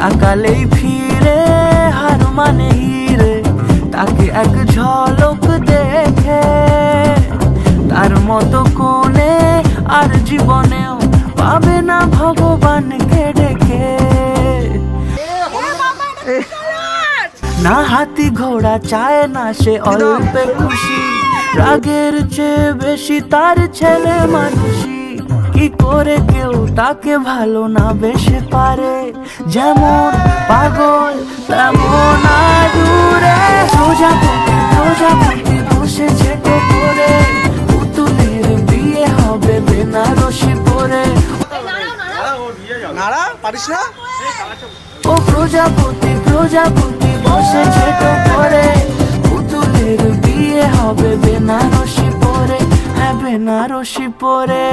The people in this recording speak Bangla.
তাকালেই ফিরে হার মানে হিরে, তাকে এক ঝলক দেখে তার মতো কোনে আর জীবনেও পাবে না ভগবানকে ডেকে। না হাতি ঘোড়া চায় না সে অল্পে খুশি, রাগের চেয়ে বেশি তার ছেলে মানুষই। কি করে কেউ তাকে ভালো না বেশে পারে, যেমন পাগল তেমন আদুরে। প্রজাপতি প্রজাপতি বসেছে করে, পুতুলের বিয়ে হবে বেনারসি পরে। নাড়া পারিস না? ও প্রজাপতি প্রজাপতি বসেছে করে, পুতুলের বিয়ে হবে বেনারসি পরে, হ্যাঁ বেনারসি পরে।